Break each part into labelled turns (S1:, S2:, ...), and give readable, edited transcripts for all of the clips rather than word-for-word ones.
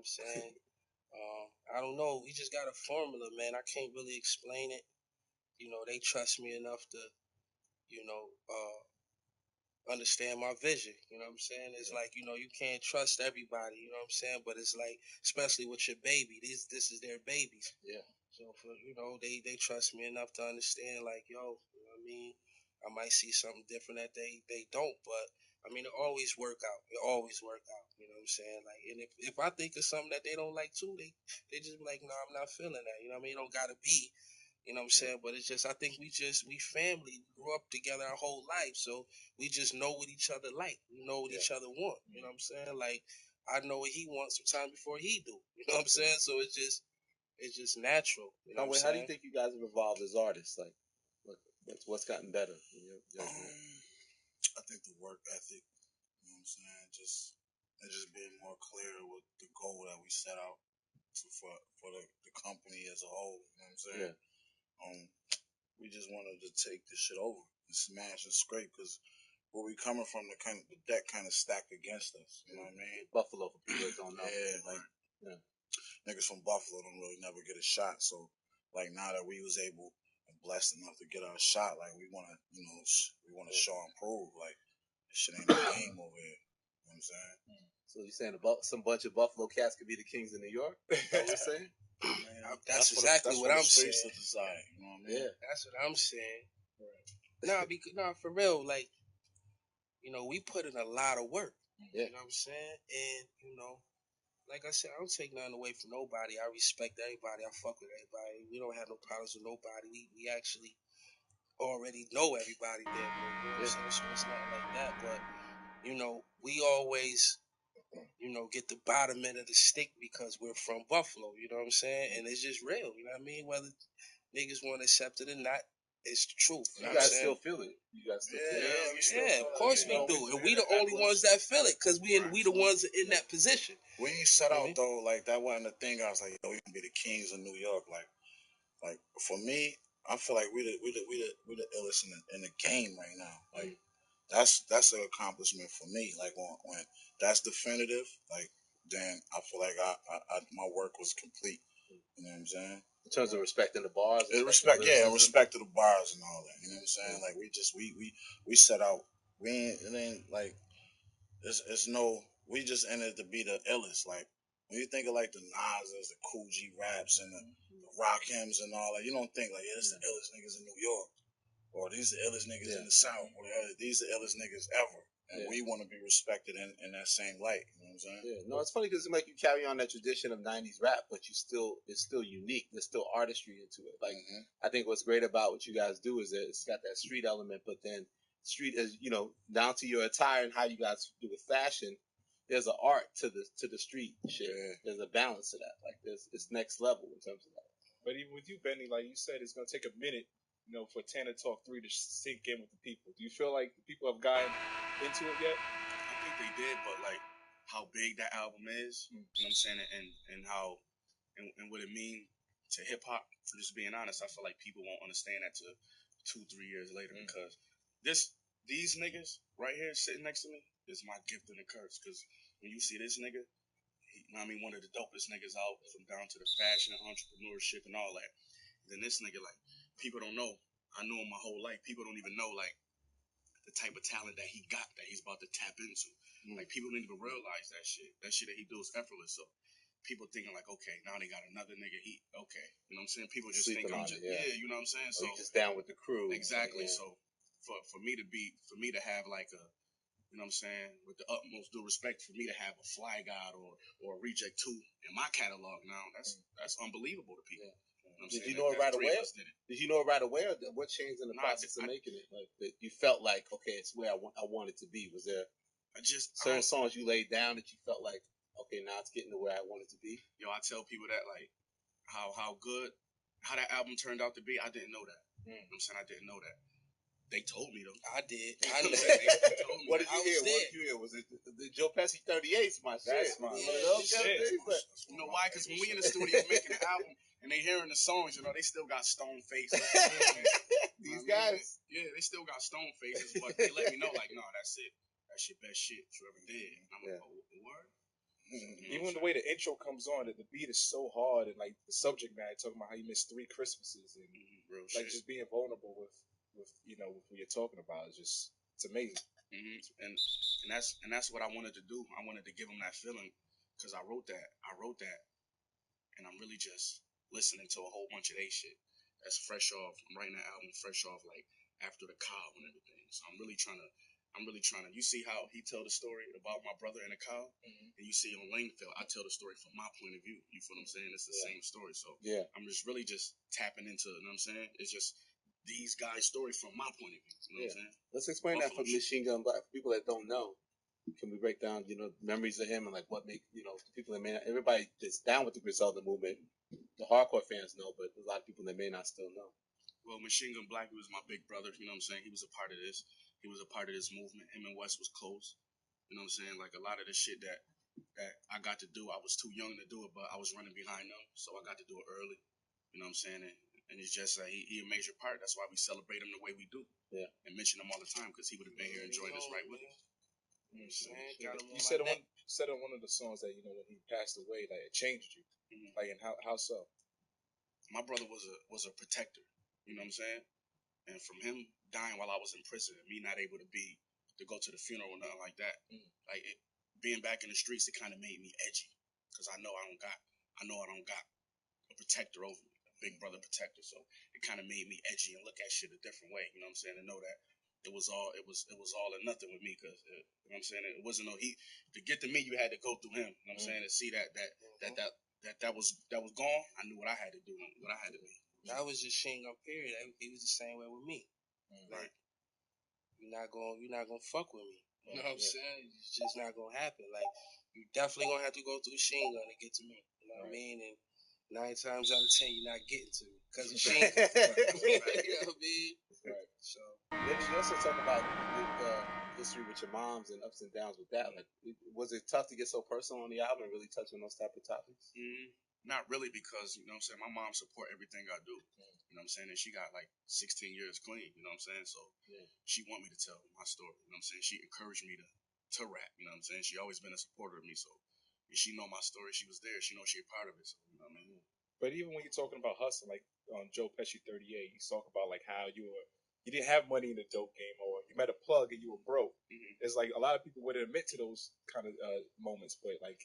S1: what I'm saying? I don't know. We just got a formula, man. I can't really explain it. They trust me enough to, you know, understand my vision. You know what I'm saying? It's like, you can't trust everybody, you know what I'm saying? But it's like, especially with your baby, this is their baby.
S2: Yeah.
S1: So for they trust me enough to understand, like, yo, you know what I mean? I might see something different that they don't, but I mean it always work out. It always work out. You know what I'm saying? Like, and if I think of something that they don't like too, they just be like, no, I'm not feeling that. You know what I mean? It don't gotta be. You know what I'm saying? But it's just, I think we family. We grew up together our whole life. So we just know what each other like. We know what each other want. You know what I'm saying? Like, I know what he wants sometimes before he do. You know what I'm saying? So it's just natural. You know what I'm
S2: How do
S1: saying?
S2: you think you guys have evolved as artists? Like, what's gotten better?
S3: I think the work ethic, you know what I'm saying, just being more clear with the goal that we set out for the company as a whole. You know what I'm saying? Yeah. We just wanted to take this shit over and smash and scrape because where we coming from, the deck kind of stacked against us. You know what I mean?
S2: Buffalo, for people that don't know.
S3: Niggas from Buffalo don't really never get a shot. So like now that we was able and blessed enough to get our shot, like we want to, we want to show and prove like this shit ain't a game over here. You know what I'm saying?
S2: So you saying about some bunch of Buffalo cats could be the kings in New York? That's what you're saying?
S1: Man, that's exactly what I'm saying.
S3: You know what I mean?
S1: Yeah, that's what I'm saying. Right. Nah, for real. Like, we put in a lot of work. Yeah. You know what I'm saying? And like I said, I don't take nothing away from nobody. I respect everybody. I fuck with everybody. We don't have no problems with nobody. We actually already know everybody there. You know what I'm saying? So it's nothing like that. But we always get the bottom end of the stick because we're from Buffalo, you know what I'm saying? And it's just real, you know what I mean? Whether niggas want to accept it or not, it's the truth.
S2: You guys still feel it. You guys still feel it.
S1: Yeah, of course we do. And we the only ones that feel it because we the ones in that position.
S3: We ain't set out though, like that wasn't the thing. I was like, yo, we can be the kings of New York. Like for me, I feel like we the illest in the game right now. Like that's an accomplishment for me. Like when that's definitive, like then I feel like I my work was complete. You know what I'm saying?
S2: In terms of respecting the bars,
S3: respect to the bars and all that. You know what I'm saying? Like we set out. It ain't like it's no. We just entered to be the illest. Like when you think of like the Nas's, the Cool G raps, and the Rakims and all that, you don't think like it's the illest niggas in New York, or these the illest niggas in the South, or these the illest niggas ever. And we want to be respected in that same light. You know what I'm saying?
S2: Yeah. No, it's funny because it's like you carry on that tradition of '90s rap, but it's still unique. There's still artistry into it. Like I think what's great about what you guys do is that it's got that street element, but then street is down to your attire and how you guys do with fashion. There's an art to the street shit. Yeah. There's a balance to that. Like it's next level in terms of that.
S4: But even with you, Benny, like you said, it's gonna take a minute, for Tana Talk 3 to sink in with the people. Do you feel like the people have gotten into it yet?
S5: I think they did, but like how big that album is, you know what I'm saying, and how and what it means to hip hop. Just being honest, I feel like people won't understand that to 2-3 years later because these niggas right here sitting next to me is my gift and a curse. Because when you see this nigga, one of the dopest niggas out from down to the fashion, entrepreneurship, and all that. And then this nigga, like, people don't know. I know him my whole life. People don't even know, like, the type of talent that he got that he's about to tap into. Like, people don't even realize that shit. That shit that he do is effortless. So people thinking like, okay, now they got another nigga. You know what I'm saying? People just think I'm just, you know what I'm saying? So
S2: just down with the crew.
S5: Exactly. Yeah. So for me to have like a, you know what I'm saying, with the utmost due respect, for me to have a Fly God or a Reject 2 in my catalog now, that's unbelievable to people. Yeah.
S2: Did you know it right away? Did you know it right away, or what changed in the process of making it? Like that you felt like, okay, it's where I want it to be. Was there certain songs you laid down that you felt like, okay, now it's getting to where I want it to be?
S5: Yo, I tell people that like how that album turned out to be. I didn't know that. You know what I'm saying? I didn't know that. They told me though.
S1: I did. I knew
S2: that. What did you hear? What did you hear? Was it the Joe Pesci 38's my shit?
S5: That's my shit. You know why? Because when we in the studio making the album and they hearing the songs, they still got stone faces.
S2: These guys,
S5: they still got stone faces, but they let me know like, no, that's it. That's your best shit you ever did. And I'm like, oh, what?
S4: Even the way the intro comes on, the beat is so hard, and like the subject matter talking about how you missed 3 Christmases, and
S5: real
S4: like
S5: shit.
S4: just being vulnerable with with what you're talking about is just it's amazing.
S5: And that's what I wanted to do. I wanted to give him that feeling because I wrote that, and I'm really just listening to a whole bunch of they shit that's fresh off. I'm writing that album fresh off like after the cow and everything. So I'm really trying to. You see how he tell the story about my brother and the cow, and you see on Langfield, I tell the story from my point of view. You feel what I'm saying? It's the same story. So I'm just really just tapping into. You know what I'm saying? It's just these guys' story from my point of view. You know what I'm saying?
S2: Let's explain that for Machine Gun Black. For people that don't know, can we break down, memories of him and like what make, the people that may not, everybody that's down with the Griselda movement, the hardcore fans know, but a lot of people that may not still know.
S5: Well, Machine Gun Black, he was my big brother. You know what I'm saying? He was a part of this. He was a part of this movement. Him and Wes was close. You know what I'm saying? Like a lot of the shit that I got to do, I was too young to do it, but I was running behind them, so I got to do it early. You know what I'm saying? And it's just like he a major part. That's why we celebrate him the way we do.
S2: Yeah.
S5: And mention him all the time because he would have been here enjoying us right with us.
S1: You know what I'm saying? Got him
S4: You said on one of the songs that when he passed away, like it changed you. Like, and how so?
S5: My brother was a protector. You know what I'm saying? And from him dying while I was in prison, me not able to go to the funeral or nothing like that, like being back in the streets, it kind of made me edgy because I know I don't got a protector over me, a big brother protector. So it kind of made me edgy and look at shit a different way. You know what I'm saying? And know that it was all or nothing with me because you know what I'm saying. It wasn't no heat to get to me. You had to go through him. You know what I'm saying? To see that was gone. I knew what I had to do, what I had to be.
S1: That was just Shane up period. He was the same way with me. Like, you're not gonna fuck with me. You know what I'm saying? It's just not gonna happen. Like, you definitely gonna have to go through Shane Gun to get to me. You know what I mean? And 9 times out of 10, you're not getting to me because of Shane Gun. You know what I mean?
S2: Right. So then you also talk about the history with your moms and ups and downs with that. Like, was it tough to get so personal on the album and really touch on those type of topics?
S5: Not really, because you know what I'm saying, my mom support everything I do. You know what I'm saying? And she got like 16 years clean, you know what I'm saying? So she want me to tell my story, you know what I'm saying? She encouraged me to rap, you know what I'm saying? She always been a supporter of me, so if she know my story, she was there, she know she a part of it, so you know what I mean?
S4: But even when you're talking about hustling, like on Joe Pesci 38, you talk about like how you didn't have money in the dope game, or you met a plug and you were broke. It's like a lot of people wouldn't admit to those kind of moments, but like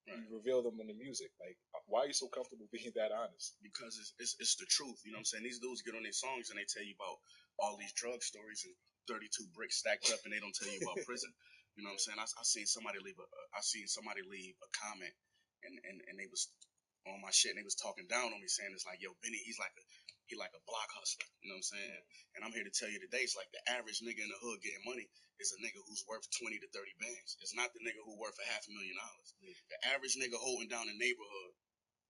S4: you reveal them in the music. Like, why are you so comfortable being that honest?
S5: Because it's the truth, you know what I'm saying? These dudes get on their songs and they tell you about all these drug stories and 32 bricks stacked up, and they don't tell you about prison. You know what I'm saying? I seen somebody leave a comment, and they was on my shit, and they was talking down on me, saying it's like, yo, Benny, he like a block hustler. You know what I'm saying? And I'm here to tell you today, it's like the average nigga in the hood getting money is a nigga who's worth 20 to 30 bands. It's not the nigga who worth $500,000. The average nigga holding down the neighborhood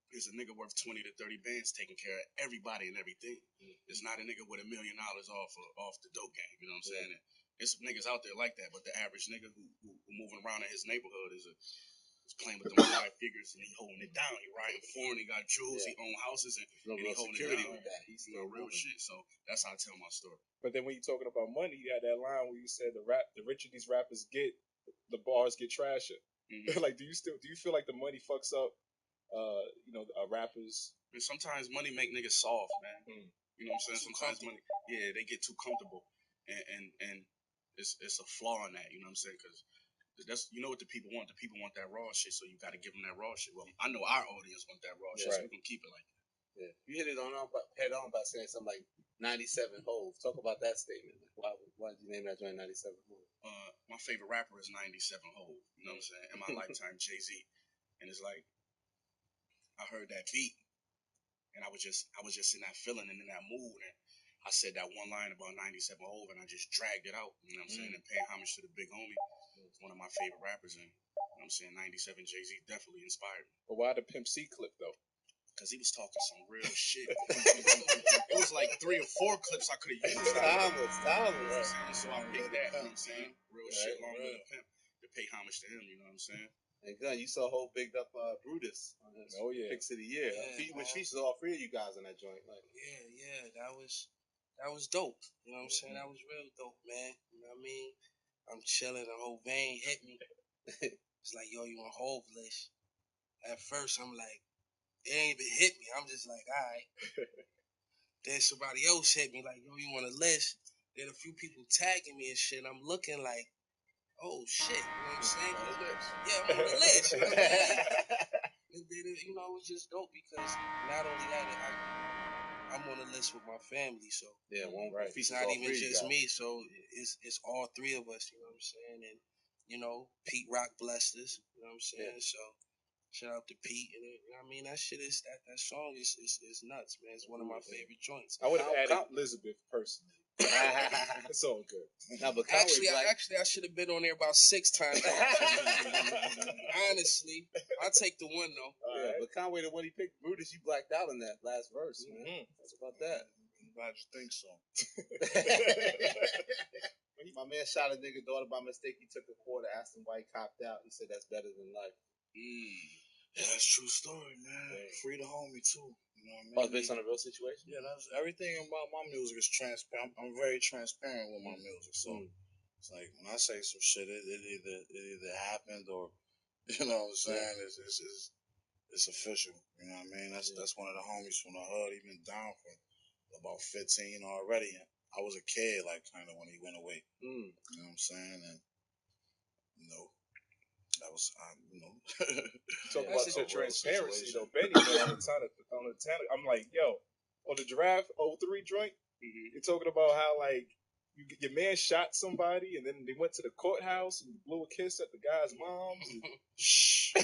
S5: is a nigga worth 20 to 30 bands taking care of everybody and everything. It's not a nigga with $1 million off the dope game. You know what I'm saying? And it's niggas out there like that, but the average nigga who moving around in his neighborhood is playing with them five figures and he holding it down. He riding foreign, he got jewels, he own houses, and he holding security it down with that. He's real shit. So that's how I tell my story.
S4: But then when you're talking about money, you had that line where you said the richer these rappers get, the bars get trasher. Like, do you feel like the money fucks up rappers?
S5: And sometimes money make niggas soft, man. You know what I'm saying? Sometimes money, they get too comfortable, and it's a flaw in that. You know what I'm saying? Because that's what the people want. The people want that raw shit, so you got to give them that raw shit. Well, I know our audience want that raw shit, so we can keep it like that.
S2: Yeah, you hit it head on by saying something like 97 Hove. Talk about that statement. Why did you name that joint 97 Hove?
S5: My favorite rapper is 97 Hove. You know what I'm saying? In my lifetime, Jay-Z, and it's like I heard that beat, and I was just in that feeling and in that mood, and I said that one line about 97 Hove, and I just dragged it out. You know what I'm saying? And paying homage to the big homie. One of my favorite rappers, and you know what I'm saying, 97 Jay-Z definitely inspired me.
S4: But why the Pimp C clip though?
S5: Because he was talking some real shit. It was like 3 or 4 clips I could have used.
S2: Timeless.
S5: So I picked that. You know what I'm saying? Real shit, longer than a pimp, to pay homage to him. You know what I'm saying?
S2: And Gun, you saw Hov bigged up Brutus on his picks of the year, which features all 3 of you guys in that joint. Like,
S1: that was dope. You know what I'm saying? That was real dope, man. You know what I mean? I'm chilling, the whole vein hit me. It's like, yo, you on Hove list? At first, I'm like, it ain't even hit me. I'm just like, all right. Then somebody else hit me like, yo, you on a list? Then a few people tagging me and shit. I'm looking like, oh shit, you know what I'm saying? Yeah, I'm on the list. You know what I mean? And then, you know, it was just dope because not only that, I'm on the list with my family, so
S2: Yeah,
S1: it's not even just me. So it's all three of us. You know what I'm saying? And you know, Pete Rock blessed us. You know what I'm saying? Yeah. So shout out to Pete. And I mean, that shit is that song is nuts, man. It's one of my favorite joints.
S4: I would have added Elizabeth personally. It's all good.
S1: No, but actually, I should have been on there about 6 times. Honestly, I'll take the one though.
S2: Yeah, but Conway, the one he picked, Brutus, you blacked out in that last verse, man. What's about that?
S3: I'm glad you think so.
S2: My man shot a nigga daughter by mistake. He took a quarter, asked him why he copped out. He said that's better than life.
S3: Yeah, that's a true story, man. Yeah. Free the homie too. You know what I mean?
S2: Oh, it's based on a real situation?
S3: Yeah, that's everything about my music is transparent. I'm very transparent with my music. So it's like when I say some shit, it either happened or you know what I'm saying? It's official. You know what I mean? That's one of the homies from the hood. He been down for about 15 already. I was a kid, like, kind of when he went away. You know what I'm saying? And, you know, that was, you know.
S4: Talk about your transparency, though. Benny went on the town. I'm like, yo, on the Draft 03 joint, you're talking about how, like, your man shot somebody and then they went to the courthouse and blew a kiss at the guy's mom. Shh.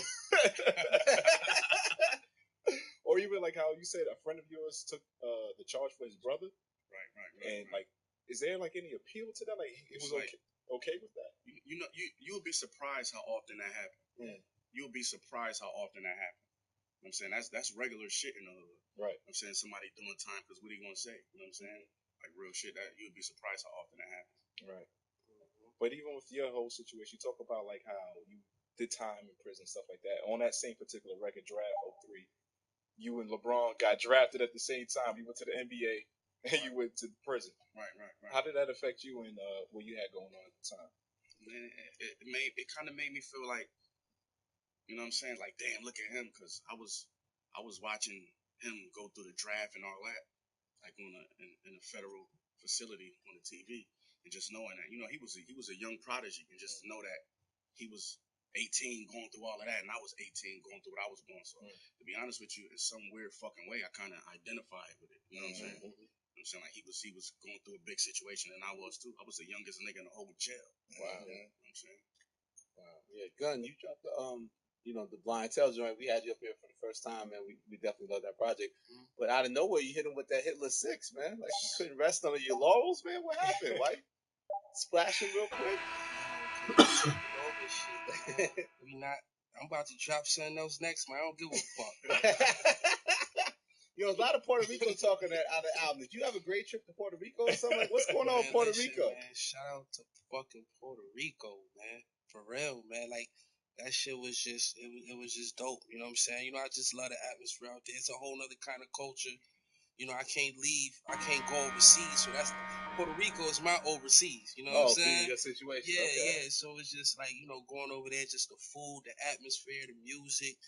S4: Or even like how you said a friend of yours took the charge for his brother.
S5: Right.
S4: And like, is there like any appeal to that? Like, it was like, okay with that?
S5: You know, you'll be surprised how often that happens.
S4: Yeah.
S5: You'll be surprised how often that happens. You know what I'm saying? That's regular shit in the hood.
S4: Right.
S5: You know what I'm saying? Somebody doing time because what are you gonna say? You know what I'm saying? Like real shit. That you'll be surprised how often that happens.
S4: Right. But even with your whole situation, you talk about like how you did time in prison, stuff like that. On that same particular record, Draft 03, you and LeBron got drafted at the same time. You went to the NBA and you went to prison.
S5: Right.
S4: How did that affect you and what you had going on at the time?
S5: Man, it kind of made me feel like, you know what I'm saying? Like, damn, look at him, because I was watching him go through the draft and all that, like in a federal facility on the TV, and just knowing that, you know, he was a young prodigy, and just to know that he was 18 going through all of that, and I was 18 going through what I was going. So to be honest with you, in some weird fucking way, I kind of identified with it. You know what I'm saying? You know what I'm saying? Like he was going through a big situation, and I was too. I was the youngest nigga in the whole jail.
S2: Wow.
S5: You know what I'm saying?
S2: Wow. Yeah, Gun, you dropped the you know, the Blind Tell joint. We had you up here for the first time, man. We definitely love that project. But out of nowhere, you hit him with that Hitler 6, man. Like you couldn't rest on your laurels, man. What happened? Why splashing real quick?
S1: I'm about to drop something else next, man. I don't give a fuck.
S2: Yo, a lot of Puerto Rico talking that out of the album. Did you have a great trip to Puerto Rico or something? Like, what's going on with Puerto Rico?
S1: Man, shout out to fucking Puerto Rico, man. For real, man. Like that shit was just it was just dope. You know what I'm saying? You know, I just love the atmosphere out there. It's a whole nother kind of culture. You know, I can't leave. I can't go overseas. So that's Puerto Rico is my overseas. You know what I'm saying?
S2: Your situation.
S1: Yeah,
S2: okay.
S1: yeah. So it's just like, you know, going over there, just the food, the atmosphere, the music.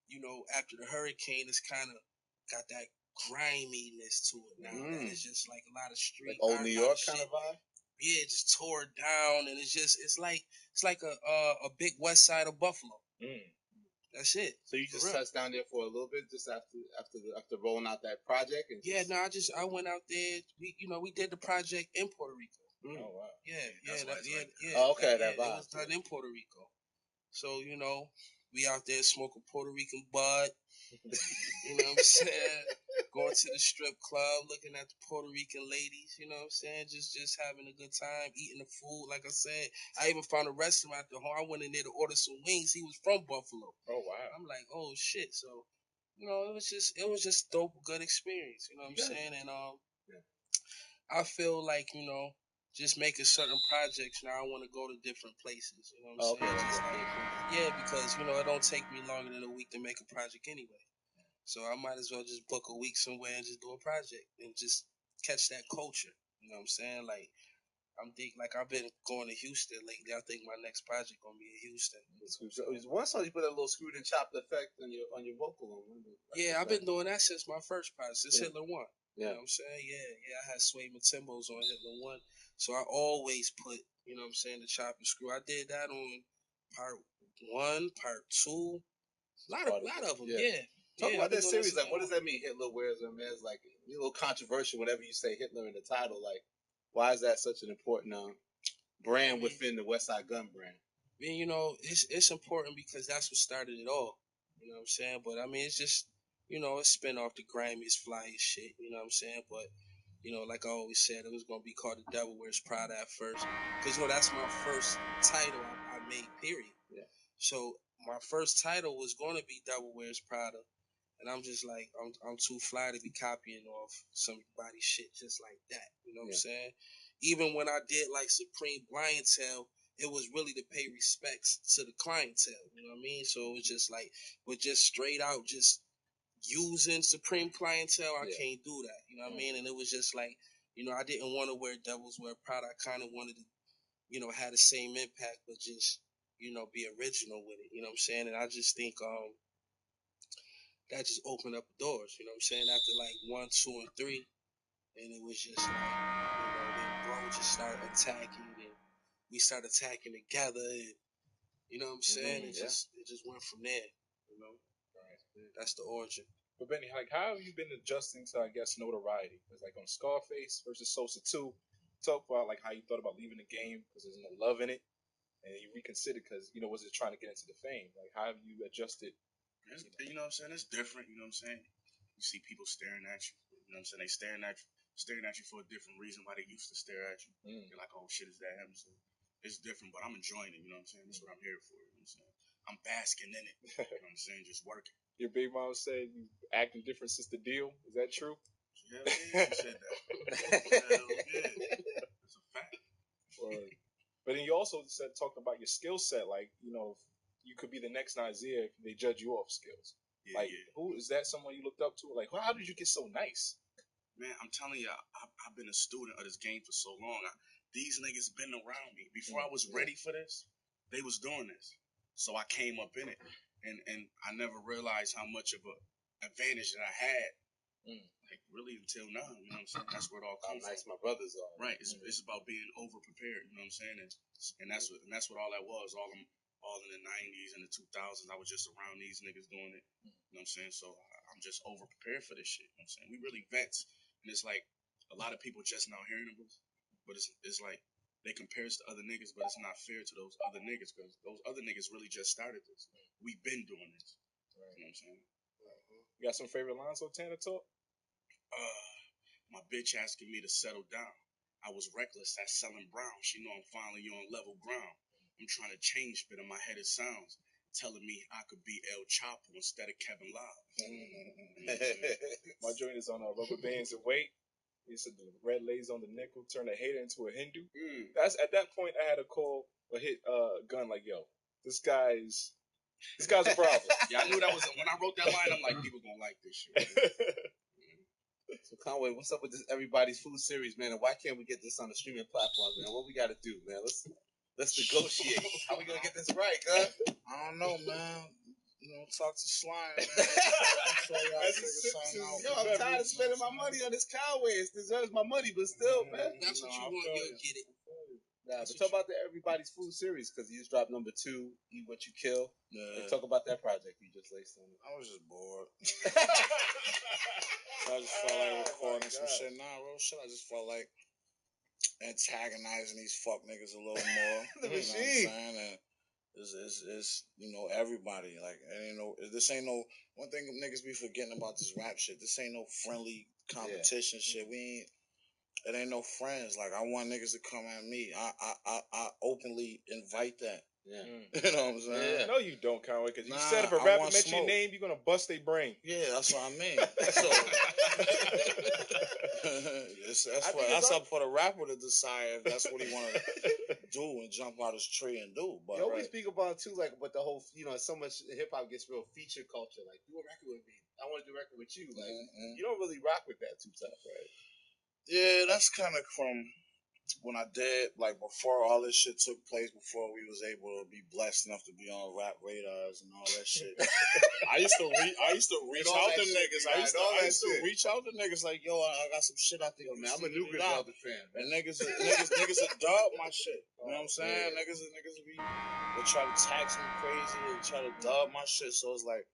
S1: You know, after the hurricane, it's kind of got that griminess to it now. It's just like a lot of street,
S2: like old New York kind of vibe.
S1: Yeah, just tore down, and it's like a big west side of Buffalo. That's it.
S2: So you just touched down there for a little bit, just after rolling out that project. And
S1: I went out there. We did the project in Puerto Rico.
S4: Oh wow.
S1: Yeah.
S2: Oh, okay, that vibe.
S1: It was done in Puerto Rico. So we out there smoking Puerto Rican bud. You know what I'm saying? Going to the strip club, looking at the Puerto Rican ladies. You know what I'm saying? Just having a good time, eating the food. Like I said, I even found a restaurant at the home. I went in there to order some wings. He was from Buffalo.
S4: Oh wow.
S1: I'm like, oh shit. So, it was just dope, good experience. You know what I'm saying? And I feel like just making certain projects now. I want to go to different places. You know what I'm saying? Because it don't take me longer than a week to make a project anyway. So I might as well just book a week somewhere and just do a project and just catch that culture. You know what I'm saying? Like I'm thinking like I've been going to Houston lately. I think my next project gonna be in Houston.
S2: One song you put a little screwed and chopped effect on your vocal.
S1: Yeah, I've been doing that since my first project, since Hitler 1.
S2: Yeah.
S1: You know what I'm saying? Yeah. I had Sway Matimbos on Hitler 1. So I always put, you know what I'm saying, the chop and screw. I did that on part 1, part 2. A lot of them, yeah.
S2: Talk about that series. Like, what does that mean? Hitler wears a man's like a little controversial whenever you say Hitler in the title. Like, why is that such an important brand within the West Side Gun brand?
S1: I mean, you know, it's important because that's what started it all. You know what I'm saying? But I mean, it's just, you know, it's spin off the grimiest, flyest shit. You know what I'm saying? But you know, like I always said, it was gonna be called The Devil Wears Prada at first, because you know that's my first title I made. Period.
S2: Yeah.
S1: So my first title was gonna be Devil Wears Prada, and I'm just like, I'm too fly to be copying off somebody's shit just like that. You know what I'm saying? Even when I did like Supreme Clientele, it was really to pay respects to the clientele. You know what I mean? So it was just like, but just straight out, just using Supreme Clientele, I can't do that. You know what I mean? And it was just like, you know, I didn't want to wear Devils Wear Prada. I kind of wanted to, you know, have the same impact, but just, you know, be original with it. You know what I'm saying? And I just think that just opened up doors. You know what I'm saying? After like 1, 2, and 3, and it was just like, you know, then bro just started attacking, and we started attacking together, and you know what I'm saying? It just went from there. You know, that's the origin.
S4: But Benny, like, how have you been adjusting to, I guess, notoriety? Because like on Scarface versus Sosa 2, talk about like how you thought about leaving the game because there's no love in it, and you reconsidered because you know was it trying to get into the fame? Like, how have you adjusted?
S5: You know what I'm saying? It's different. You know what I'm saying? You see people staring at you. You know what I'm saying? They staring at you for a different reason why they used to stare at you. You're like, oh shit, is that him? So it's different, but I'm enjoying it. You know what I'm saying? That's what I'm here for. You know what I'm saying? I'm basking in it. You know what I'm saying? Just working.
S4: Your big mom said you acting different since the deal. Is that true?
S5: Hell yeah, you said that. Hell yeah. That's a fact.
S4: But then you also talked about your skill set. Like, you know, you could be the next Nazir if they judge you off skills.
S5: Yeah,
S4: like, who is that? Someone you looked up to? Like, how did you get so nice?
S5: Man, I'm telling you, I've been a student of this game for so long. These niggas been around me before I was ready for this. They was doing this, so I came up in it, and I never realized how much of a advantage that I had. Like really until now, you know what I'm saying? That's where it all comes
S2: from. How nice
S5: my
S2: brothers are.
S5: Right. It's about being over prepared. You know what I'm saying? And that's what all that was. All in the 90s and the 2000s, I was just around these niggas doing it. You know what I'm saying? So I'm just over prepared for this shit. You know what I'm saying? We really vets, and it's like a lot of people just now hearing of us, but it's like they compare us to other niggas, but it's not fair to those other niggas because those other niggas really just started this. We've been doing this. Right. You know what I'm saying?
S4: You got some favorite lines on Tanner Talk?
S5: My bitch asking me to settle down. I was reckless at selling brown. She know I'm finally on level ground. I'm trying to change, but in my head it sounds telling me I could be El Chapo instead of Kevin Love.
S4: My joint is on rubber bands and weight. He said the red lays on the nickel, turn a hater into a Hindu. That's at that point I had to call or hit Gun like, yo, this guy's a problem.
S5: Yeah, I knew that was when I wrote that line. I'm like, people gonna like this shit.
S2: So Conway, what's up with this Everybody's Food series, man? And why can't we get this on the streaming platforms, man? What we got to do, man? Let's negotiate. How we gonna get this right, huh?
S3: I don't know, man. You know, talk to Slime, man. I'm sure y'all figure something out.
S2: Yo, I'm tired of spending my money on this Conway. It deserves my money, but still, man.
S1: That's what you want. You'll get it.
S2: Nah, but talk about the Everybody's Food series because you just dropped number 2, Eat What You Kill. Yeah. Talk about that project you just laced on.
S3: I was just bored. So I just felt like recording some shit. Nah, real shit. I just felt like antagonizing these fuck niggas a little more.
S2: The machine.
S3: You know what I'm saying? And it's you know, everybody. Like, this ain't no, one thing niggas be forgetting about this rap shit. This ain't no friendly competition shit. It ain't no friends. Like, I want niggas to come at me. I openly invite that.
S2: Yeah.
S3: You know what I'm saying?
S4: Yeah. No, you don't, Conway, because you said if a rapper mentions your name, you're going to bust their brain.
S3: Yeah, that's what I mean. So, that's up for the rapper to decide if that's what he want to do and jump out his tree and do. But
S2: you always speak about, too, like, but the whole, you know, so much hip-hop gets real feature culture. Like, do a record with me. I want to do a record with you. Like, you don't really rock with that too tough, right?
S3: Yeah, that's kind of from when I did, like before all this shit took place, before we was able to be blessed enough to be on rap radars and all that shit, I used to reach out to niggas. I used to reach out to niggas like, yo, I got some shit I think. Yo, man, I'm a New Brother fan, man. And niggas would dub my shit. You know what I'm saying? Yeah. Niggas would try to tax me crazy and try to dub my shit. So it's like,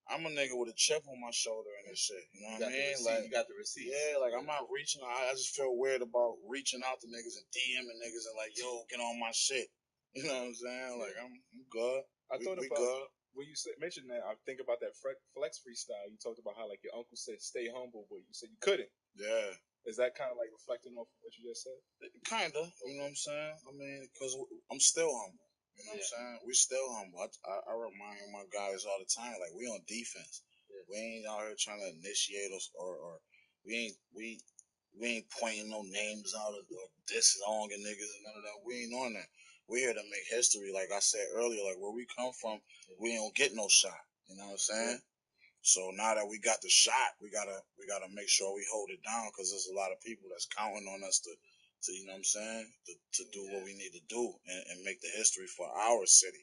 S3: I'm a nigga with a chip on my shoulder and this shit. You know what I mean? Like, you got the receipt. Yeah, like I'm not reaching. I just feel weird about reaching out to niggas and DMing niggas and like, yo, get on my shit. You know what I'm saying? Like, I'm good.
S4: I thought about good. When you mentioned that, I think about that flex freestyle. You talked about how like your uncle said stay humble, but you said you couldn't.
S3: Yeah.
S4: Is that kind of like reflecting off of what you just said?
S3: Kinda. You know what I'm saying? I mean, because I'm still humble. You know what I'm saying? We still humble. I remind my guys all the time, like we on defense. Yeah. We ain't out here trying to initiate us or we ain't pointing no names out or this long and niggas and none of that. We ain't on that. We here to make history. Like I said earlier, like where we come from, we don't get no shot. You know what I'm saying? Yeah. So now that we got the shot, we gotta make sure we hold it down because there's a lot of people that's counting on us to you know what I'm saying, to do what we need to do and make the history for our city.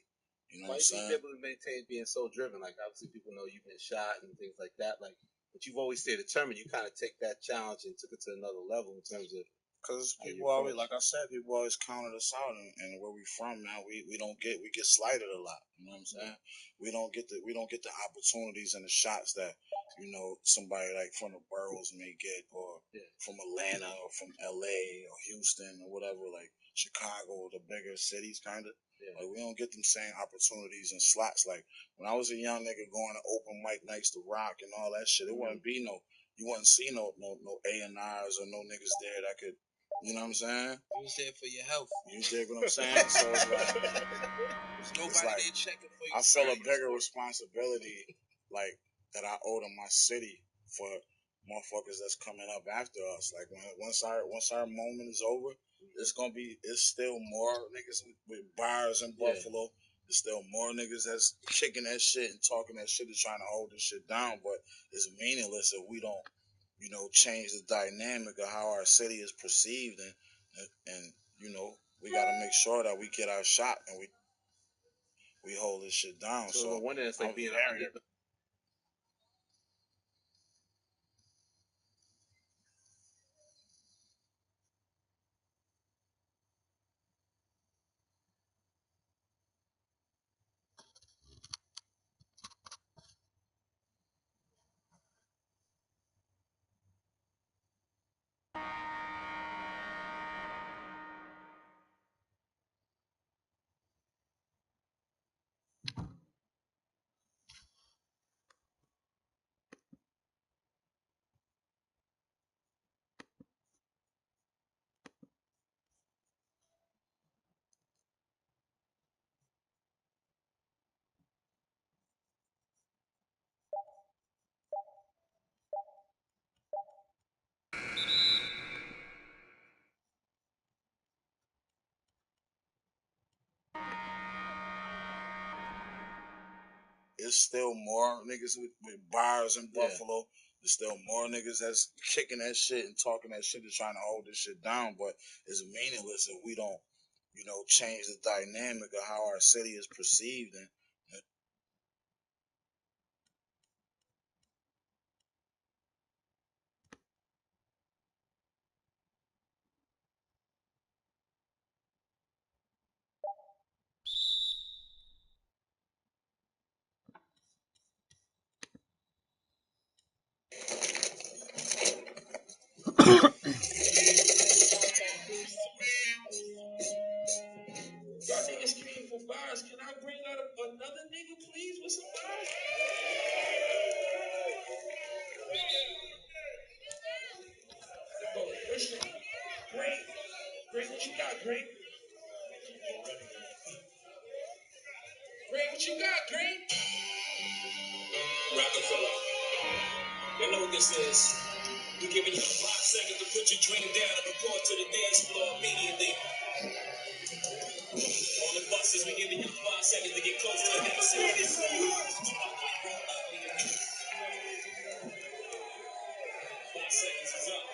S3: You know what I'm saying? Why you able to maintain being so driven? Like obviously people know you've been shot and things like that. Like, but you've always stayed determined. You kind of take that challenge and took it to another level in terms of. Because people always, like I said, people always counted us out, and where we from now, we get slighted a lot. You know what I'm saying? We don't get the opportunities and the shots that somebody like from the boroughs may get, or from Atlanta, or from LA, or Houston, or whatever, like Chicago, the bigger cities, kind of. Yeah. Like we don't get them same opportunities and slots. Like when I was a young nigga going to open mic nights to rock and all that shit, it wouldn't be you wouldn't see no A&Rs or no niggas there that could. You know what I'm saying?
S1: You was there for your health.
S3: You dig what I'm saying? So it's like,
S1: nobody there checking for you.
S3: I feel a bigger responsibility, like that I owe to my city for motherfuckers that's coming up after us. Like once our moment is over, it's still more niggas with bars in Buffalo. There's still more niggas that's kicking that shit and talking that shit and trying to hold this shit down. But it's meaningless if we don't change the dynamic of how our city is perceived, and we got to make sure that we get our shot and we hold this shit down. So one day it's like being very. It's still more niggas with bars in Buffalo. There's still more niggas that's kicking that shit and talking that shit and trying to hold this shit down. But it's meaningless if we don't, change the dynamic of how our city is perceived. And
S1: y'all niggas came for bars. Can I bring out another nigga, please, with some bars? Great, what you got, Great? Great, what you got, Great? Rockefeller, you know what this is. We're giving you 5 seconds to put your drink down and report to the dance floor immediately. On the buses, we're giving you 5 seconds to get close to the next scene. 5 seconds is up.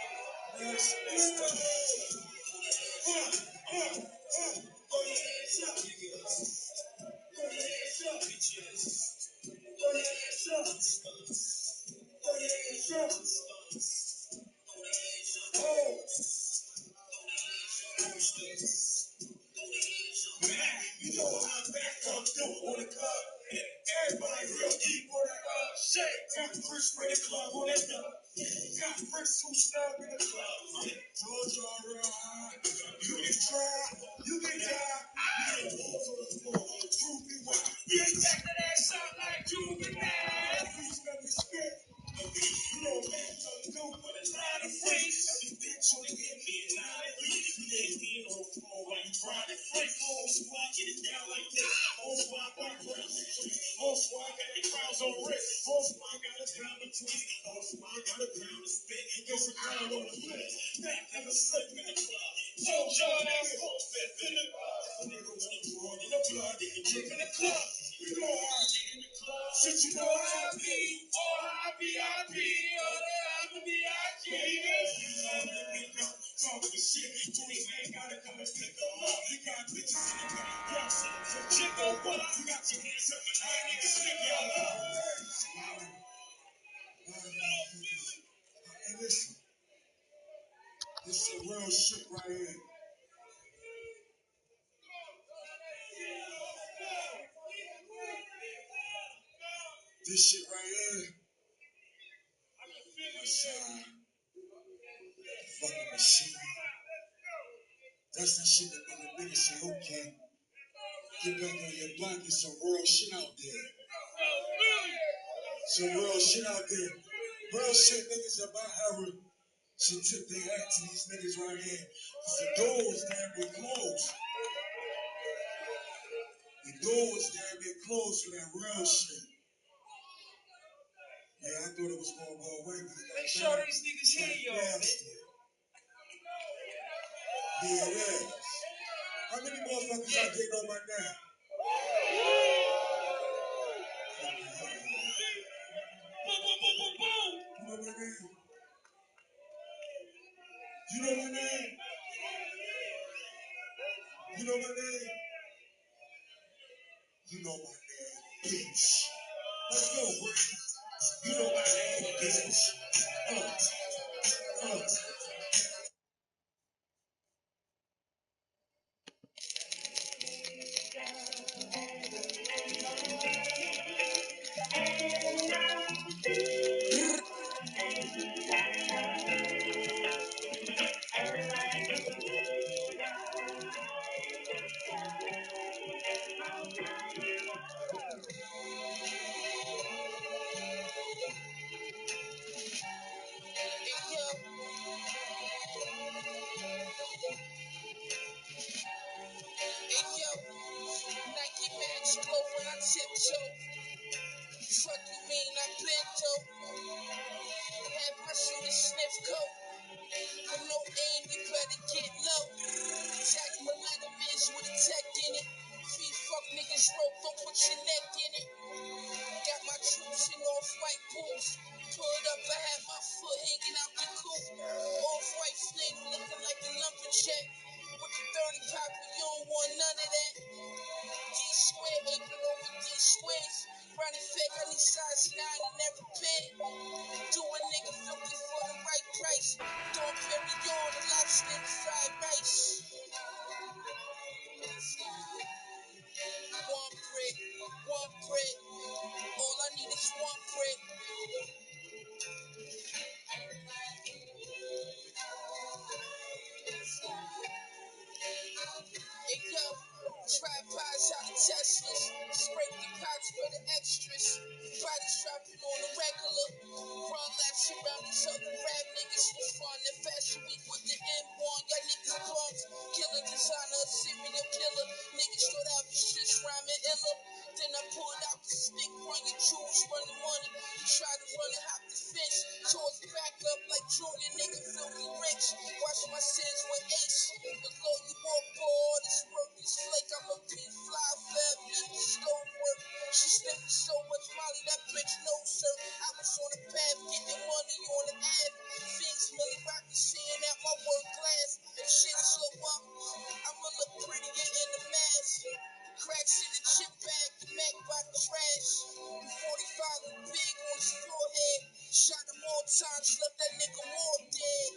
S1: time slip, that nigga more dead.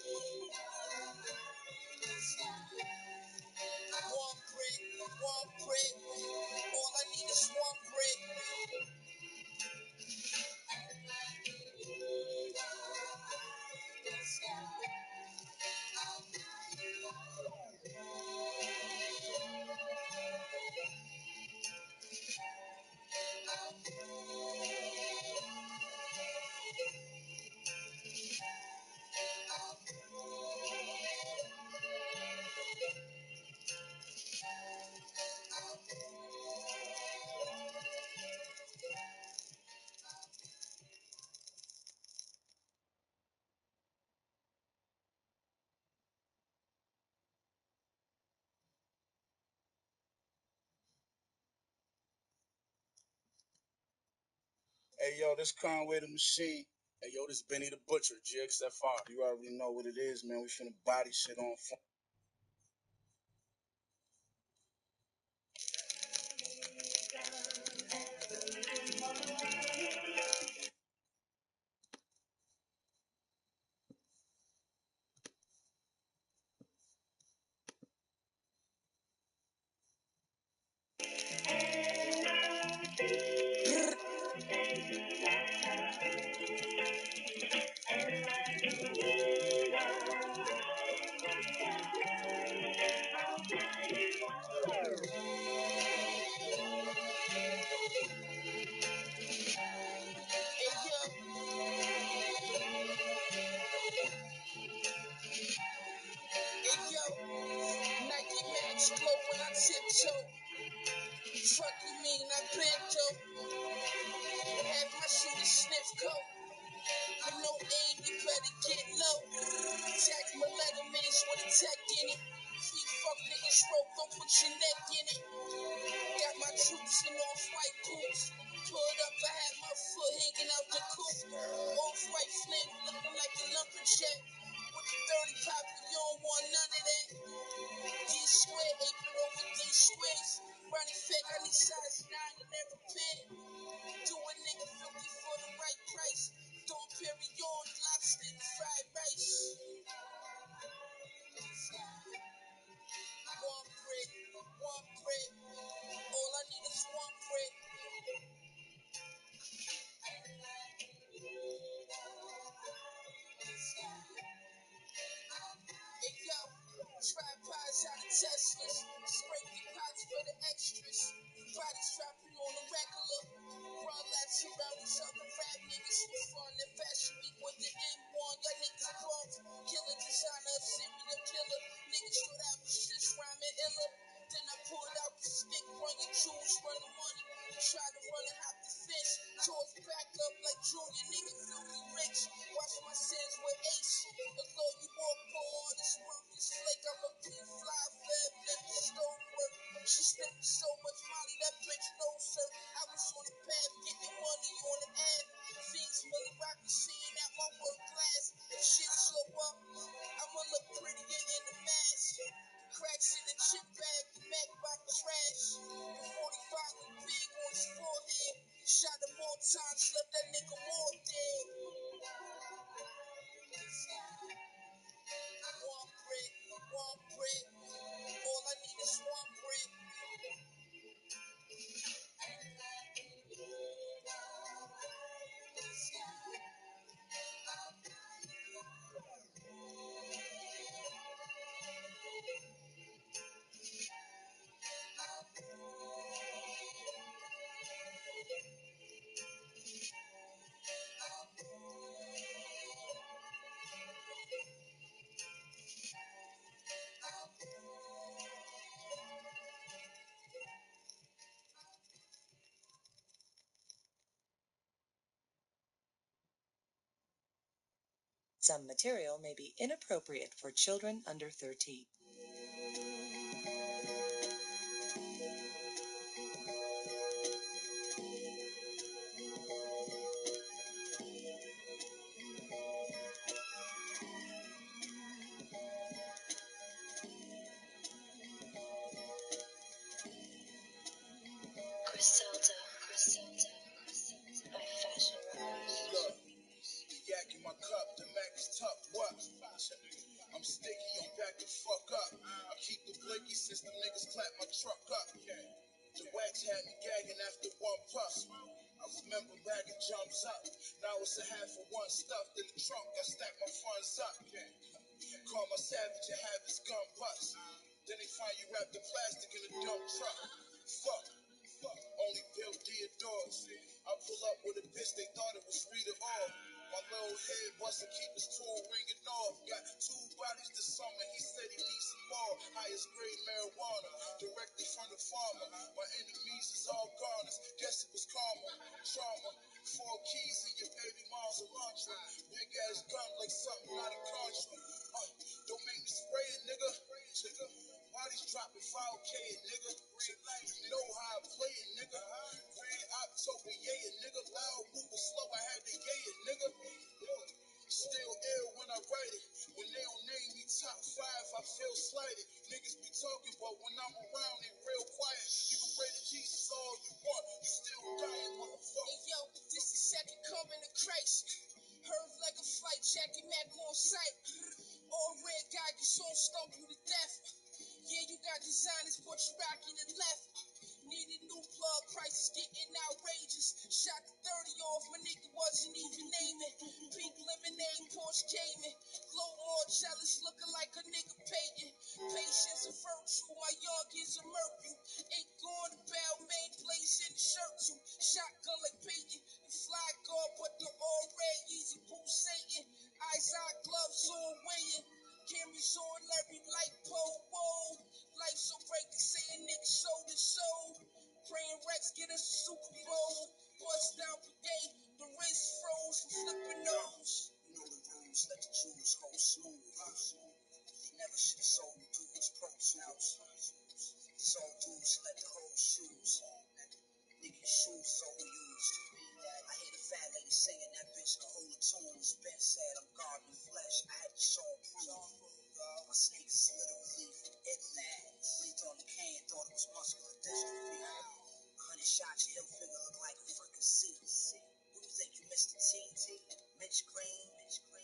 S1: One brick, one brick. All I need is one brick.
S3: Hey, yo, this Conway the Machine.
S1: Hey, yo, this Benny the Butcher, GXFR.
S3: You already know what it is, man. We finna body shit on fun.
S1: Hey, yo. Hey, yo. Nike Max glow when I tiptoe. Fuck you mean I bento. Have my shooter sniff coat. With no aim, you better get low. Attack my lettermans with a tech in it. Feet fuck niggas rope, don't put your neck in it. Got my troops in off-white boots. Pulled up, I had my foot hanging out the coop. Off-white flint, looking like a lumberjack. With the 30 pop, you don't want none of that. D square, apron over D squares. Running fake, I need size 9 in every pen. Do a nigga filthy for the right price. Don't carry on, lobster and fried rice. One brick, one brick. All I need is one brick. Hey yo, tripods out of Teslas. Spray the pots for the extras. Bodies dropping on the regular. Raw laps around these other rap niggas who fun and fashion week with the M1. Y'all niggas bumps. Killer designer, serial killer. Niggas thought I was just rhyming iller. Then I pulled out the stick, run your jewels, run the money. Try to run and hop the fence. Towards back up like Junior, nigga filthy rich. Watch my sins with Ace. Although you walk on this worthless flake, I'm a P-fly fab, never stole work. She spent me so much money, that bitch knows her. I was on the path, getting money on the app. Fiends Millie Rocky seeing out my work class. If shit slow up, I'ma look prettier in the mask. Cracks in the chip bag, the Mac by the trash. The 45 was big on his forehead. Shot him more times, left that nigga more dead. One brick, one brick. All I need is one brick.
S6: Some material may be inappropriate for children under 13.
S1: Look, the yak in my cup,
S7: pop. I'm sticky, I'm back the fuck up. I keep the blicky since the niggas clap my truck up. The wax had me gagging after one puff. I remember bagging jumps up. Now it's a half of one stuffed in the trunk. I stack my funds up. Call my savage and have his gun bust. Then they find you wrapped in plastic in a dump truck. Fuck. Only built Theodores. I pull up with a bitch, they thought it was Rita all. My little head bustin', keep his tool ringing off. Got 2 bodies this summer, he said he needs some more. Highest grade marijuana, directly from the farmer. My enemies is all goners, guess it was karma. Trauma, 4 keys in your baby mom's a mantra. Big ass gun like something out of Contra. Don't make me spray it, nigga. Bodies dropping 5K, nigga. You know how I play it, nigga. Red October, yeah, nigga. Loud, moving slow, I had to yay it, nigga. Still ill when I write it. When they don't name me top 5, I feel slighted. Niggas be talking, but when I'm around, they real quiet. You can pray to Jesus all you want, you still dying, motherfucker. Hey, yo, this is second coming of Christ. Heard like a flight jacket, Mac on sight. All red guy gets on, stump you to death. Yeah, you got designers, but you rocking the left. Needed new plug, prices getting outrageous. Shot the 30 off, my nigga wasn't even naming. Pink lemonade, Porsche Cayman. Glow more jealous, looking like a nigga Peyton. Patience and virtue, my youngins are murky. Ain't going to bell, main place in the shirt too. Shotgun like Peyton. The fly guard, but the all red, easy pulsating. Eyes out, gloves on, weighing. Cameras on, every light pole, whoa. Life so break, they say a nigga sold his soul. Praying Rex get us a Super Bowl. Bust down brigade, the wrist froze from flipping nose. You know the rules, let the Jews hold smooth. They never should have sold me to his pro house. Sold dudes, let the whole shoes. Nigga, shoes so used. I hear the fat lady saying that bitch can hold a tunes. Ben said I'm garden flesh, I had to show him proof. My snake is literally it mad. Breathed on the can, thought it was muscular dystrophy. 100 shots, your hill figure look like a freaking C. Who you think you Mr. T? Mitch Green,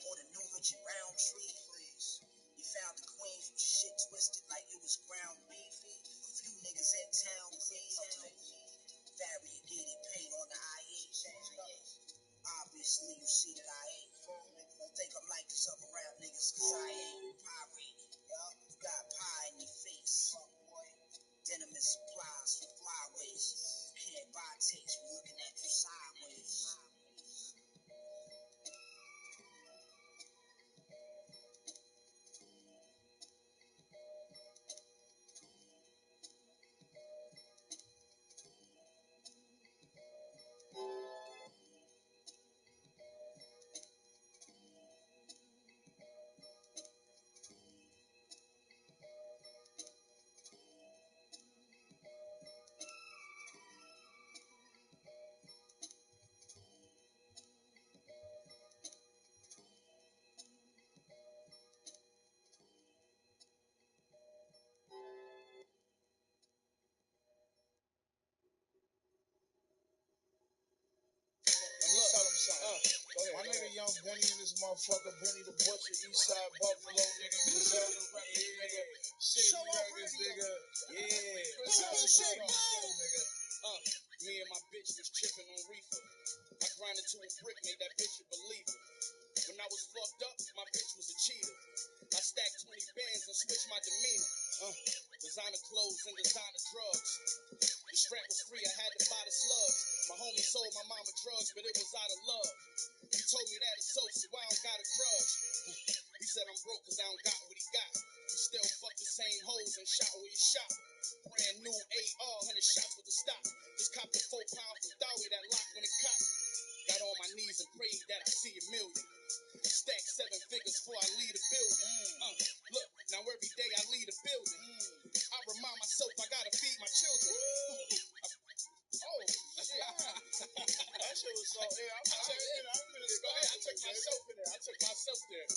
S7: or the new Richard Roundtree? Please. You found the queen from shit twisted like it was ground beef. A few niggas in town, please. Variegated paint on the IE. Obviously, you see that I ain't. Don't think I'm like these other rap niggas, cause I ain't pirated. You got pie in your face. Denim and supplies for flyways. You can't buy takes, we looking at you sideways.
S3: My nigga Young Benny and this motherfucker Benny the Butcher, Eastside Buffalo, nigga, Griselda Records, nigga, Shady Records, nigga, yeah. Nigga.
S7: Me and my bitch was chipping on reefer. I grinded to a brick, made that bitch a believer. When I was fucked up, my bitch was a cheater. I stacked 20 bands and switched my demeanor. Designer clothes and designer drugs. The strap was free, I had to buy the slugs. My homie sold my mama drugs, but it was out of love. He told me that it's so I don't got a grudge. He said I'm broke cause I don't got what he got. He still fuck the same hoes and shot where he shot. Brand new AR, 100 shots with the stop. Just copped a 4 pound from Dowie that locked when it caught. Got on my knees and prayed that I see a million. Stack 7 figures before I leave the building. Look, now every day I leave the building. I remind myself I gotta feed my children.
S3: That shit was so, yeah,
S7: I took myself in there.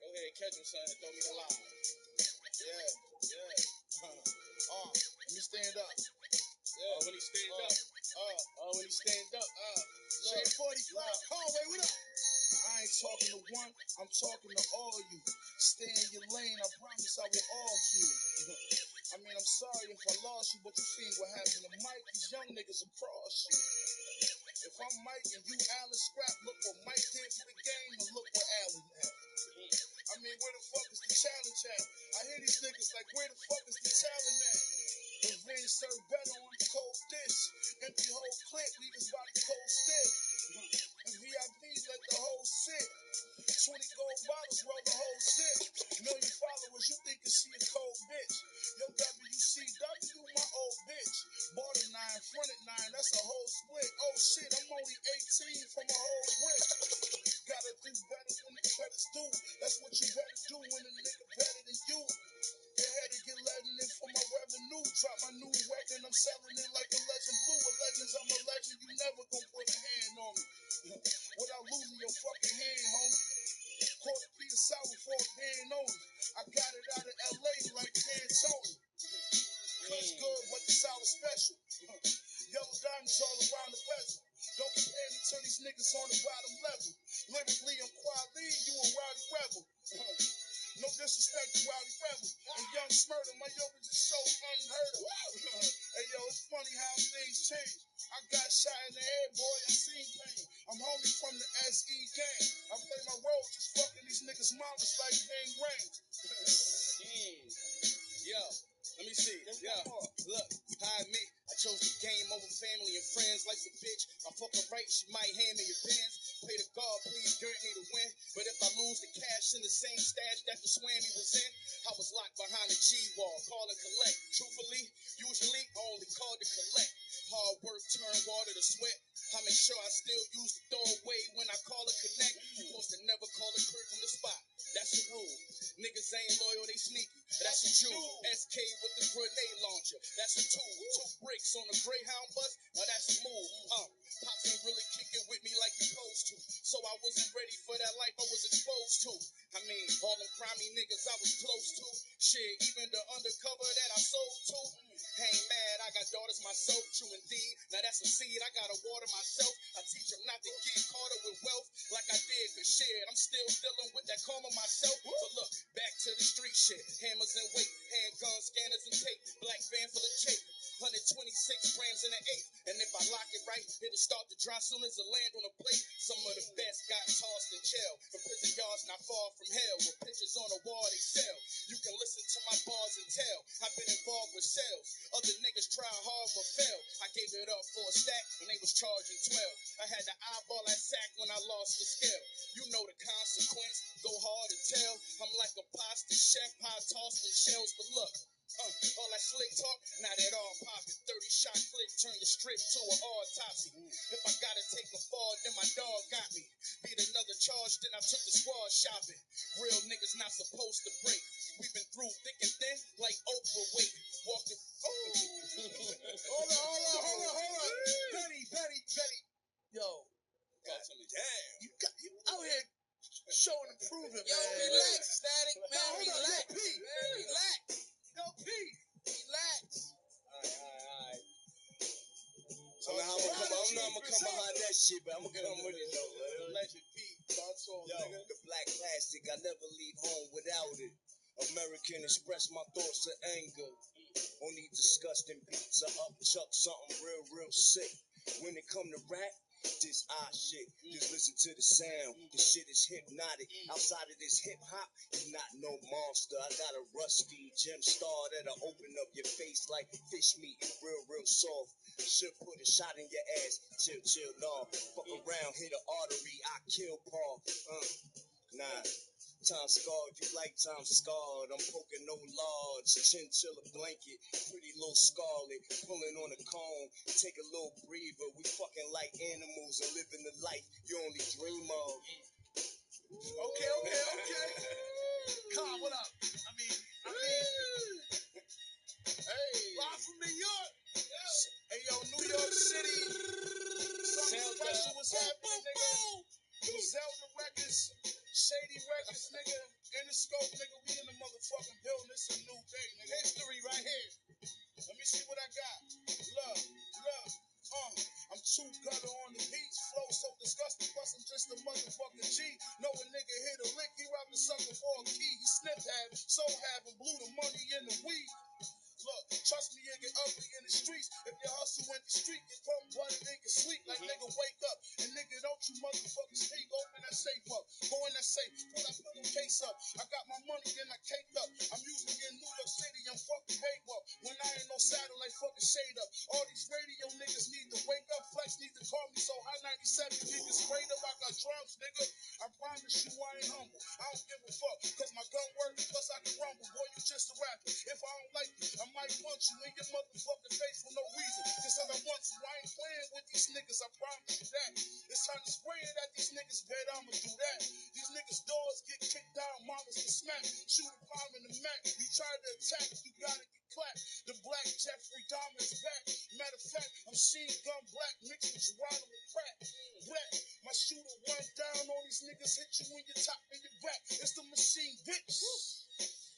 S7: Go ahead, catch him, son, and throw me the line.
S3: yeah. Let me stand up.
S7: When he stand up.
S3: Shade 45, Conway, what up? I ain't
S7: talking to one, I'm talking to all you. Stay in your lane, I promise I will off you. I mean, I'm sorry if I lost you, but you seen what happened to Mike. These young niggas across you. If I'm Mike and you Allen Scrap, look what Mike did for the game and look what Allen had. I mean, where the fuck is the challenge at? I hear these niggas like, where the fuck is the talent at? If we ain't serve better on the cold dish, empty whole clip, leave us by the cold stick. And VIP let the whole sit. 20 gold bottles, roll the whole zip. Million followers, you think she a cold bitch. Yo, WCW, my old bitch. Bought a 9, fronted 9, that's a whole split. Oh shit, I'm only 18 from a whole brick. Gotta do better than the credits do. That's what you better do when a nigga better than you. You had to get letting in for my revenue. Drop my new record, I'm selling it like a legend blue. A legends, I'm a legend, you never gon' put a hand on me. Without losing your fucking hand, homie. Quarter piece sour for a pan only. I got it out of LA like Pantone. Kush good, but the sour special. Yellow diamonds all around the bezel. Don't compare me to these niggas on the bottom level. Lyrically, I'm Quali, you a rowdy rebel. No disrespect to Rowdy Rebel. And Young Smurder, my yo is just so unheard of. Hey yo, it's funny how things change. I got shot in the head, boy, I seen pain. I'm homie from the SE gang. I play my role just fucking these niggas' mamas like Bang Range. Yo, let me see. Yo, look, hi me. I chose the game over family and friends. Life's a bitch. I'm fucking right, she might hand me your pants. Pray to God, please grant me to win. But if I lose the cash in the same stash that the Swammy was in, I was locked behind a G-wall, call and collect. Truthfully, usually I only call to collect. Hard work turn water to sweat. I make sure I still use the throwaway when I call a connect. You supposed to never call a crib from the spot. That's the rule. Niggas ain't loyal, they sneaky. That's a Jew. SK with the grenade launcher. That's a tool. 2 bricks on a Greyhound bus. Now that's a move. Pops ain't really kicking with me like you supposed to. So I wasn't ready for that life I was exposed to. I mean, all them crimey niggas I was close to. Shit, even the undercover that I sold to. Ain't mad, I got daughters myself, true indeed. Now that's a seed, I gotta water myself. I teach them not to get caught up with wealth like I did, cause shit, I'm still dealing with that karma myself. But look, back to the street shit. Hammers and weight, handguns, scanners and tape. Black van full of tape. 126 grams in an eighth. And if I lock it right, it'll start to dry soon as it land on a plate. Some of the best got tossed in jail. From prison yards not far from hell. With pictures on the wall they sell. You can listen to my bars and tell. I've been involved with sales. Other niggas try hard but fail. I gave it up for a stack when they was charging 12. I had to eyeball that sack when I lost the scale. You know the consequence. Go hard to tell. I'm like a pasta chef, high tossed in shells. But look. All that slick talk, not at all poppin'. 30-shot clip, turn your strip to an autopsy. If I gotta take a fall, then my dog got me. Beat another charge, then I took the squad shopping. Real niggas not supposed to break. We've been through thick and thin, like Oprah weight. Walking. Hold on. Betty. Yo. Got to me. Damn. You out here showing and proving,
S1: Yo,
S7: man.
S1: relax, Static, man.
S7: Hold on,
S1: Relax.
S7: Yo, P.
S1: Man, relax.
S7: Yo, P.
S1: Relax.
S8: Alright. I'm not gonna come behind that shit, but I'm gonna come with it though.
S7: Legend P. Thoughts on,
S8: Yo,
S7: nigga.
S8: the black plastic, I never leave home without it. American express my thoughts of anger. On these disgusting beats, I upchuck something real sick. When it come to rap, this shit. Just listen to the sound. The shit is hypnotic. Outside of this hip hop, you not no monster. I got a rusty gem star that'll open up your face like fish meat. Real soft. Should put a shot in your ass. Chill, nah. Fuck around, hit an artery. I kill Paul. Nah. Time scarred, you like time scarred. I'm poking no large, chinchilla blanket, pretty little scarlet, pulling on a comb. Take a little breather. We fucking like animals and living the life you only dream of.
S7: Okay. Con, what up? I mean, hey, live from New York. Hey, yo, New York City. Something special was happening, nigga. Zelda Records, Shady Records, nigga. Interscope, nigga. We in the motherfucking building. It's a new day, nigga. History right here. Let me see what I got. Look. I'm too gutter on the beats. Flow so disgusting, plus I'm just a motherfucking G. Know what sucker for a key. He sniffed half, so half, and blew the money in the weed. Look, trust me, it get ugly in the streets. If your hustle in the street, get crumb blooded, they can sleep. Like nigga, wake up. And nigga, don't you motherfuckers speak. Open that safe up. Go in that safe. Pull that pillowcase up. I got my money, then I caked up. I'm usually in New York City. I'm fucking wake up. When I ain't no satellite, fucking shade up. All these radio niggas need to wake up. Flex need to call me so high 97 niggas sprayed up. I got drums, nigga. I promise you I ain't humble. I don't give a fuck. Cause my gun works, plus I can rumble. Boy, you just a rapper. If I don't like you, I might punch you in your motherfucking face for no reason. Cause I want to. I ain't playing with these niggas, I promise you that. It's time to spray it at these niggas, bet I'ma do that. These niggas' doors get kicked down, mamas get smacked. Shoot a bomb in the Mac. You try to attack, you gotta get clapped. The black Jeffrey Dahmer is back. Matter of fact, I'm seeing gun black mixed with Geronimo with crack. Black, my shooter run down, all these niggas hit you in your top and your back. It's the machine, bitch.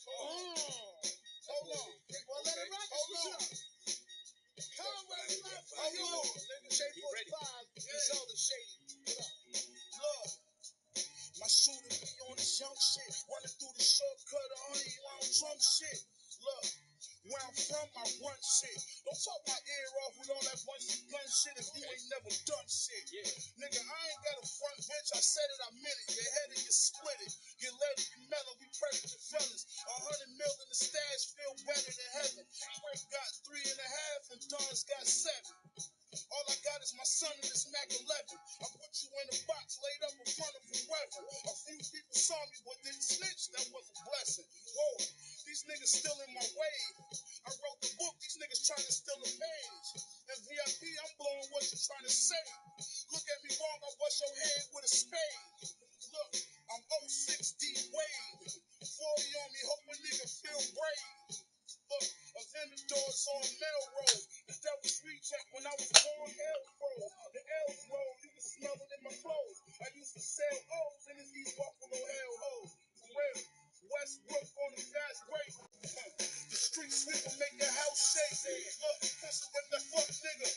S7: Hold on. Well, let it rock. Hold on. Hold on. J45, Zelda Shady. Look, my shooter be on this young shit. Running through the shortcut, honey, long drum shit. Look, where I'm from, I run shit. Don't talk my ear off with all that bunch of gun shit if you ain't never done shit. Nigga, I ain't got a front bitch. I said it, I meant it. Your head and you split it. Get lead, you mellow, we pregnant fellas. 100 mil in the stash feel better than heaven. Frank got 3.5 and Don's got 7. All I got is my son in this Mac 11. I put you in a box laid up in front of a weapon. A few people saw me but didn't snitch. That was a blessing. Whoa, these niggas still in my way. I wrote the book. These niggas trying to steal a page. And VIP, I'm blowing what you trying to say. Look at me wrong, I bust your head with a spade. Look, I'm 06 D Wade. 40 on me, hope a nigga feel brave. Look, a vendor doors on Melrose. The devil's reject when I was born, hell froze. The L's roll, you can smell it in my clothes. I used to sell O's and it's these Buffalo hell hoes. For real, Westbrook on the fast break. The street sweeper make your house shake. Look, listen with that fuck nigga.